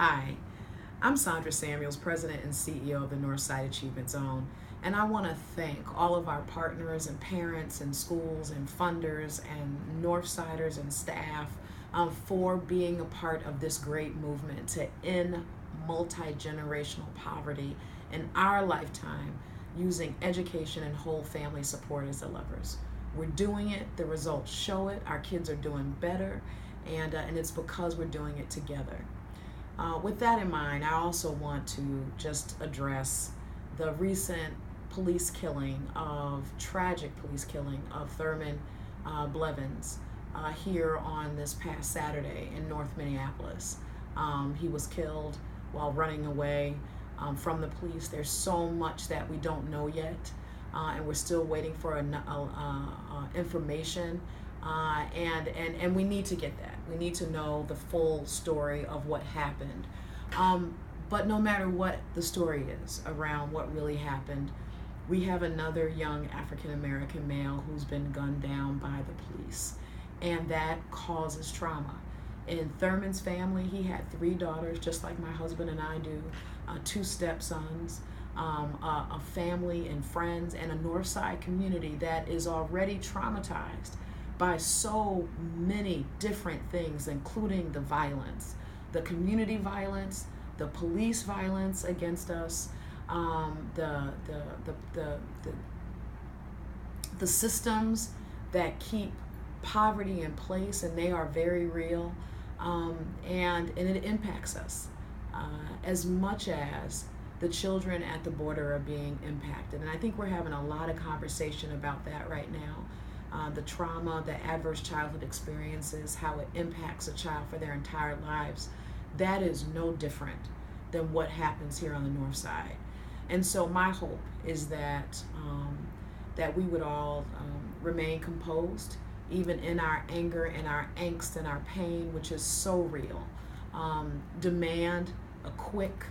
Hi, I'm Sandra Samuels, President and CEO of the Northside Achievement Zone, and I want to thank all of our partners and parents and schools and funders and Northsiders and staff for being a part of this great movement to end multi-generational poverty in our lifetime using education and whole family support as the levers. We're doing it, the results show it, our kids are doing better, and it's because we're doing it together. With that in mind, I also want to just address the recent tragic police killing of Thurman Blevins here on this past Saturday in North Minneapolis. He was killed while running away from the police. There's so much that we don't know yet, and we're still waiting for information. And we need to get that. We need to know the full story of what happened. But no matter what the story is around what really happened, we have another young African American male who's been gunned down by the police, and that causes trauma. In Thurman's family, he had 3 daughters, just like my husband and I do, 2 stepsons, a family and friends, and a Northside community that is already traumatized by so many different things, including the violence, the community violence, the police violence against us, the systems that keep poverty in place, and they are very real, and it impacts us as much as the children at the border are being impacted. And I think we're having a lot of conversation about that right now. The trauma, the adverse childhood experiences, how it impacts a child for their entire lives. That is no different than what happens here on the North Side. And so my hope is that we would all remain composed, even in our anger and our angst and our pain, which is so real. Demand a quick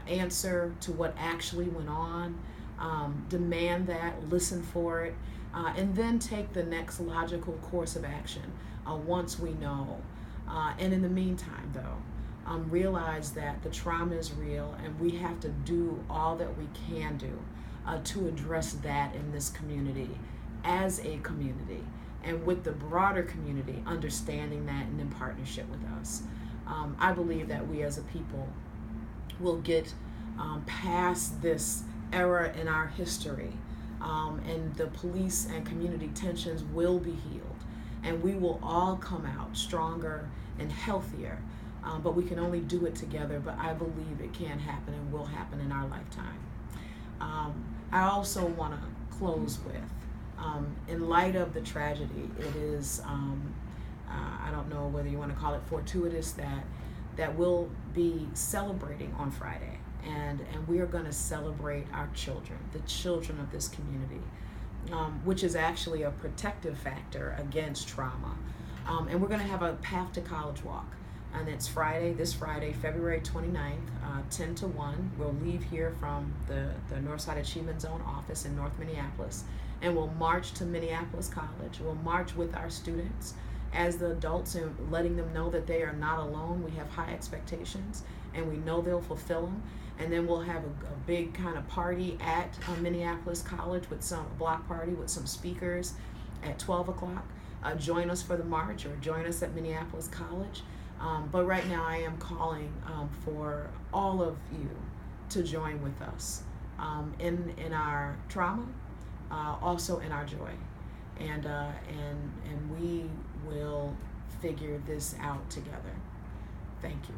answer to what actually went on. Demand that, listen for it, and then take the next logical course of action once we know. And in the meantime, though, realize that the trauma is real, and we have to do all that we can do to address that in this community as a community, and with the broader community understanding that and in partnership with us. I believe that we as a people will get past this era in our history, and the police and community tensions will be healed, and we will all come out stronger and healthier, but we can only do it together. But I believe it can happen and will happen in our lifetime. I also want to close with, in light of the tragedy, it is, I don't know whether you want to call it fortuitous, that we'll be celebrating on Friday. And we are going to celebrate our children, the children of this community, which is actually a protective factor against trauma. And we're going to have a Path to College walk. And it's this Friday, February 29th, 10 to 1. We'll leave here from the Northside Achievement Zone office in North Minneapolis, and we'll march to Minneapolis College. We'll march with our students as the adults and letting them know that they are not alone. We have high expectations, and we know they'll fulfill them. And then we'll have a big kind of party at Minneapolis College with a block party with some speakers at 12 o'clock. Join us for the march, or join us at Minneapolis College. But right now I am calling for all of you to join with us in our trauma, also in our joy. And we will figure this out together. Thank you.